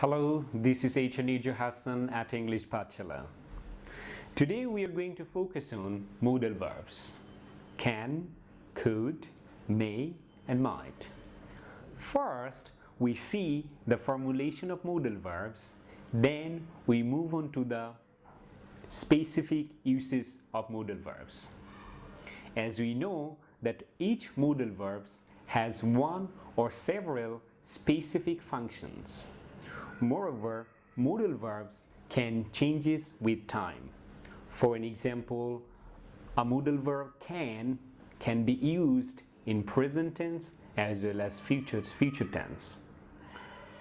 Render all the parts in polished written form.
Hello, this is Nirjhor Hasan at English Patshala. Today we are going to focus on modal verbs can, could, may, and might. First, we see the formulation of modal verbs, then we move on to the specific uses of modal verbs. As we know that each modal verbs has one or several specific functions. Moreover, modal verbs can change with time. For an example, a modal verb can be used in present tense as well as future tense.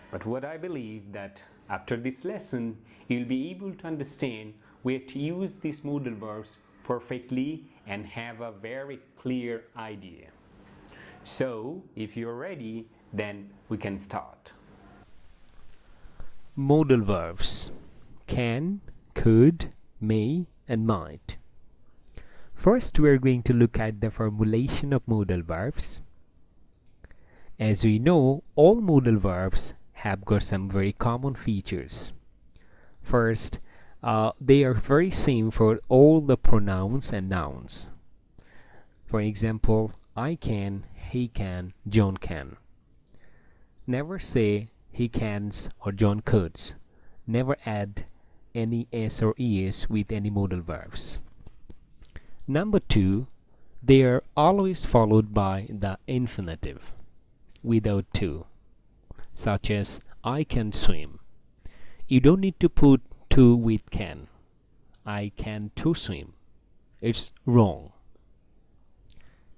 But what I believe that after this lesson, you'll be able to understand where to use these modal verbs perfectly and have a very clear idea. So, if you're ready, then we can start. Modal verbs can, could, may, and might. First, we are going to look at the formulation of modal verbs. As we know, all modal verbs have got some very common features. First, they are very same for all the pronouns and nouns. For example, I can, he can, John can. Never say he cans or John coulds. Never add any s or es with any modal verbs. Number 2, they are always followed by the infinitive without to, such as I can swim. You don't need to put to with can. I can to swim. It's wrong.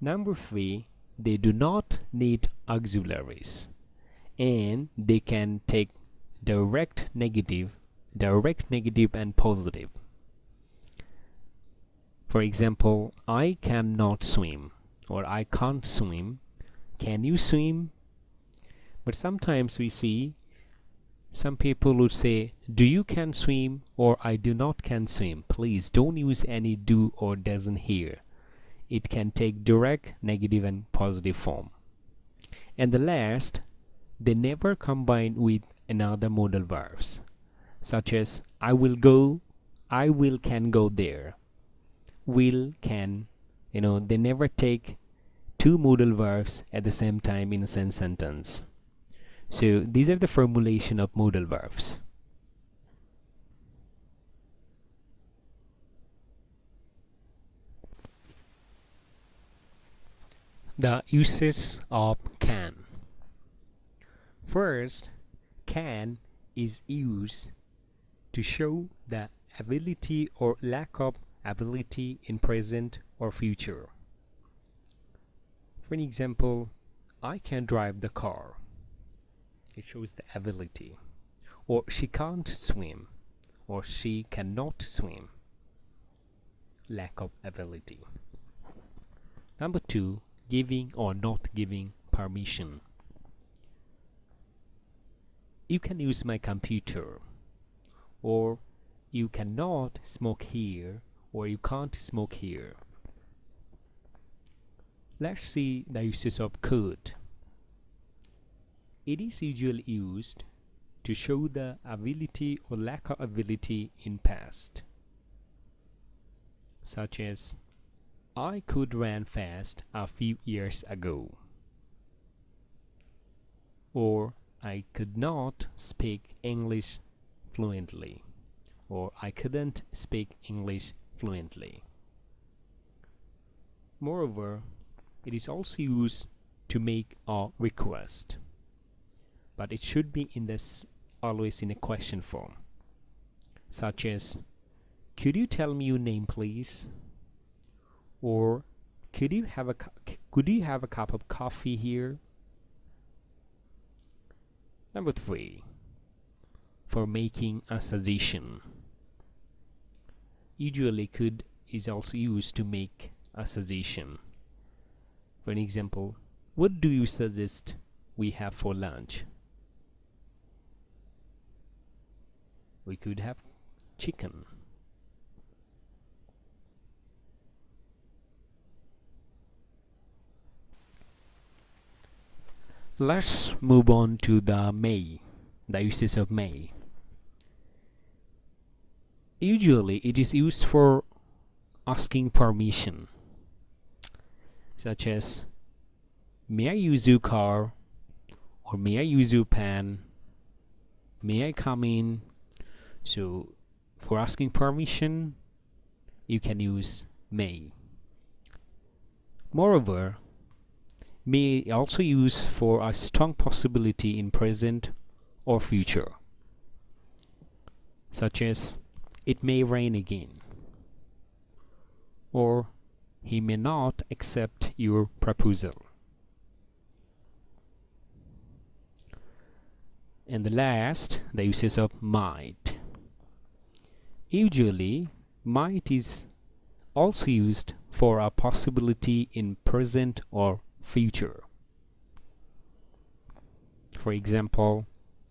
Number 3, they do not need auxiliaries, and they can take direct negative and positive. For example, I cannot swim or I can't swim. Can you swim? But sometimes we see some people would say, do you can swim or I do not can swim. Please don't use any do or doesn't here. It can take direct, negative and positive form. And the last, they never combine with another modal verbs, such as I will go, I will can go there. Will, can, they never take two modal verbs at the same time in a sentence. So these are the formulation of modal verbs. The uses of can. First, can is used to show the ability or lack of ability in present or future. For an example, I can drive the car. It shows the ability. Or she can't swim, or she cannot swim. Lack of ability. Number 2, giving or not giving permission. You can use my computer, or you cannot smoke here, or you can't smoke here. Let's see the uses of could. It is usually used to show the ability or lack of ability in past, such as I could run fast a few years ago, or I could not speak English fluently, or I couldn't speak English fluently. Moreover, it is also used to make a request, but it should be always in a question form, such as could you tell me your name please, or could you have a cup of coffee here? Number 3, for making a suggestion. Usually could is also used to make a suggestion. For an example, what do you suggest we have for lunch? We could have chicken. Let's move on to the may. the uses of may. Usually it is used for asking permission, such as may I use your car, or may I use your pen, may I come in. So for asking permission you can use may. Moreover, may also use for a strong possibility in present or future, such as it may rain again, or he may not accept your proposal. And the last, the uses of might. Usually might is also used for a possibility in present or future. For example,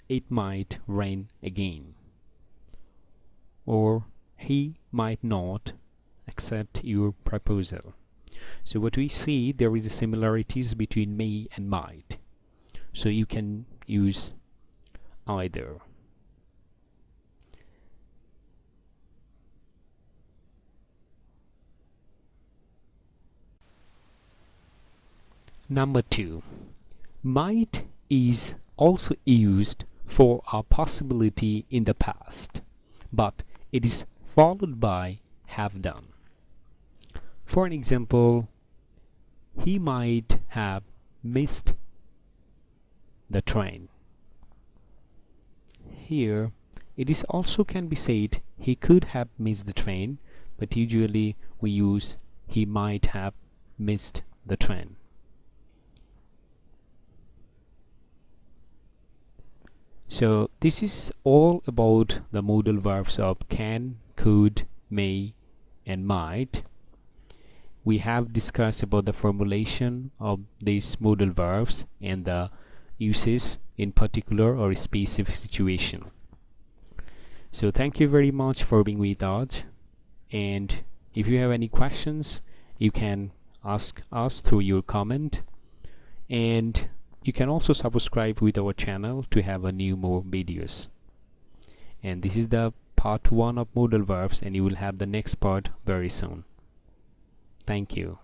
it might rain again, or he might not accept your proposal. So what we see, there is similarities between may and might, so you can use either. Number 2. Might is also used for a possibility in the past, but it is followed by have done. For an example, he might have missed the train. Here it is also can be said he could have missed the train, but usually we use he might have missed the train. So this is all about the modal verbs of can, could, may and might. We have discussed about the formulation of these modal verbs and the uses in particular or specific situation. So thank you very much for being with us, and if you have any questions you can ask us through your comment, and you can also subscribe with our channel to have a new more videos. And this is the part 1 of modal verbs, and you will have the next part very soon. Thank you.